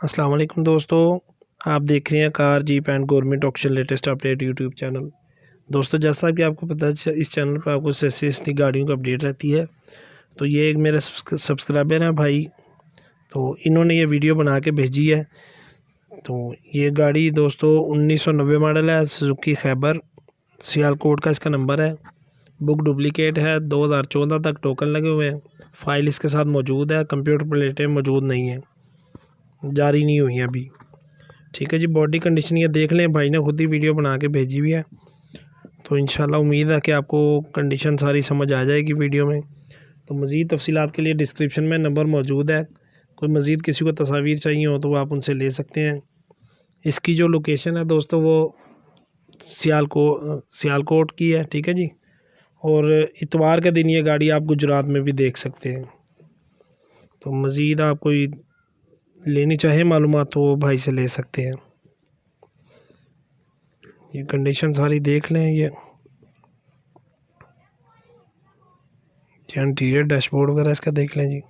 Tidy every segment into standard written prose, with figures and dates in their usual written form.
अस्सलाम वालेकुम दोस्तों, आप देख रहे हैं car jeep and government auction latest update YouTube channel. दोस्तों, जैसा कि आपको पता है इस चैनल पर आपको सस्ती गाड़ियों की अपडेट रहती है। तो ये एक मेरे सब्सक्राइबर हैं भाई, तो इन्होंने ये वीडियो बना के भेजी है। तो ये गाड़ी दोस्तों 1990 मॉडल है, सुजुकी खैबर, सियालकोट का इसका नंबर है। बुक डुप्लीकेट है, 2014 तक टोकन लगे हुए हैं। फ़ाइल इसके साथ मौजूद है, कंप्यूटर प्लेटें मौजूद नहीं है, जारी नहीं हुई है अभी। ठीक है जी, बॉडी कंडीशन ये देख लें, भाई ने खुद ही वीडियो बना के भेजी हुई है। तो इंशाल्लाह उम्मीद है कि आपको कंडीशन सारी समझ आ जाएगी वीडियो में। तो मज़ीद तफसीलात के लिए डिस्क्रिप्शन में नंबर मौजूद है। कोई मज़ीद किसी को तस्वीर चाहिए हो तो वो आप उनसे ले सकते हैं। इसकी जो लोकेशन है दोस्तों वो सियालकोट की है। ठीक है जी, और इतवार के दिन ये गाड़ी आप गुजरात में भी देख सकते हैं। तो मज़ीद आप कोई लेनी चाहे मालूमात तो भाई से ले सकते हैं। ये कंडीशन सारी देख लें। ये इंटीरियर डैशबोर्ड वगैरह इसका देख लें जी।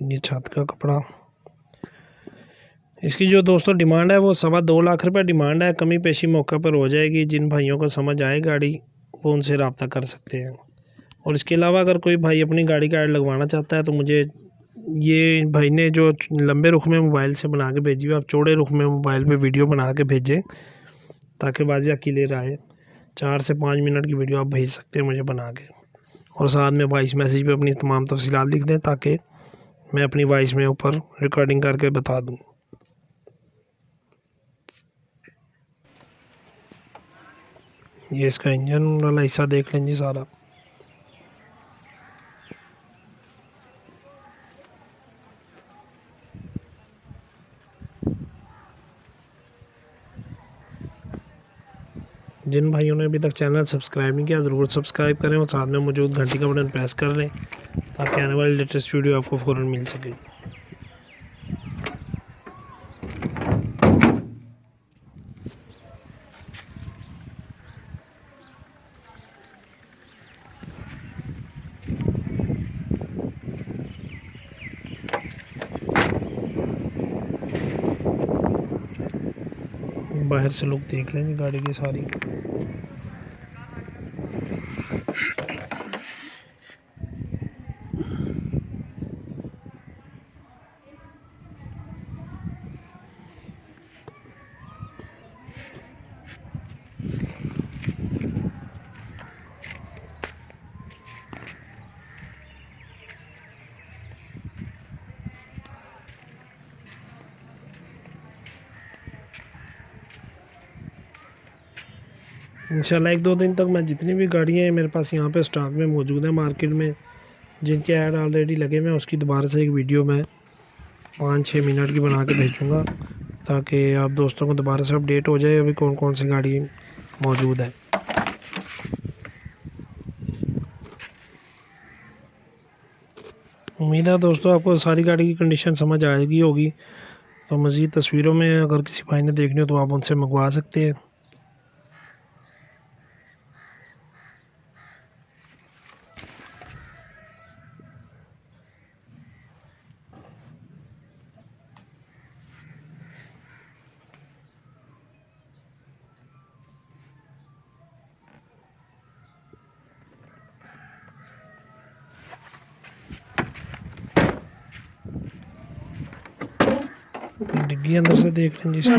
ये छत का कपड़ा। इसकी जो दोस्तों डिमांड है वो 2.25 लाख रुपए डिमांड है। कमी पेशी मौके पर हो जाएगी। जिन भाइयों को समझ आए गाड़ी वो उनसे रब्ता कर सकते हैं। और इसके अलावा अगर कोई भाई अपनी गाड़ी का ऐड लगवाना चाहता है तो मुझे ये भाई ने जो लंबे रुख में मोबाइल से बना के भेजी हुई, आप चौड़े रुख में मोबाइल पे वीडियो बना के भेजें ताकि वाज़िया क्लियर आए। 4 से 5 मिनट की वीडियो आप भेज सकते हैं मुझे बना के, और साथ में वॉइस मैसेज पे अपनी तमाम तफसीलात लिख दें ताकि मैं अपनी वॉइस में ऊपर रिकॉर्डिंग करके बता दूँ। ये इसका इंजन वाला हिस्सा देख लें जी सारा। जिन भाइयों ने अभी तक चैनल सब्सक्राइब नहीं किया ज़रूर सब्सक्राइब करें और साथ में मौजूद घंटी का बटन प्रेस कर लें ताकि आने वाली लेटेस्ट वीडियो आपको फ़ौरन मिल सके। बाहर से लोग देख लेंगे गाड़ी की सारी। इंशाल्लाह 1-2 दिन तक मैं जितनी भी गाड़ियाँ मेरे पास यहाँ पे स्टॉक में मौजूद है मार्केट में, जिनके ऐड ऑलरेडी लगे हुए हैं, उसकी दोबारा से एक वीडियो मैं 5-6 मिनट की बना के भेजूँगा ताकि आप दोस्तों को दोबारा से अपडेट हो जाए अभी कौन कौन सी गाड़ी मौजूद है। उम्मीद है दोस्तों आपको सारी गाड़ी की कंडीशन समझ आएगी होगी। तो मज़ीद तस्वीरों में अगर किसी भाई ने देखनी हो तो आप उनसे मंगवा सकते हैं। डिग्गी अंदर से देख लेंगे इसकी।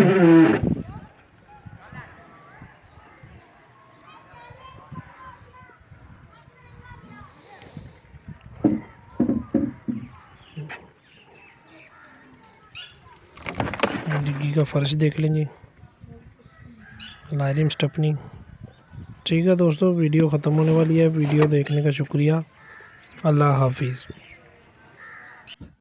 डिग्गी का फर्श देख लेंगे, लाइरिम स्टेपनी। ठीक है दोस्तों, वीडियो ख़त्म होने वाली है। वीडियो देखने का शुक्रिया। अल्लाह हाफिज़।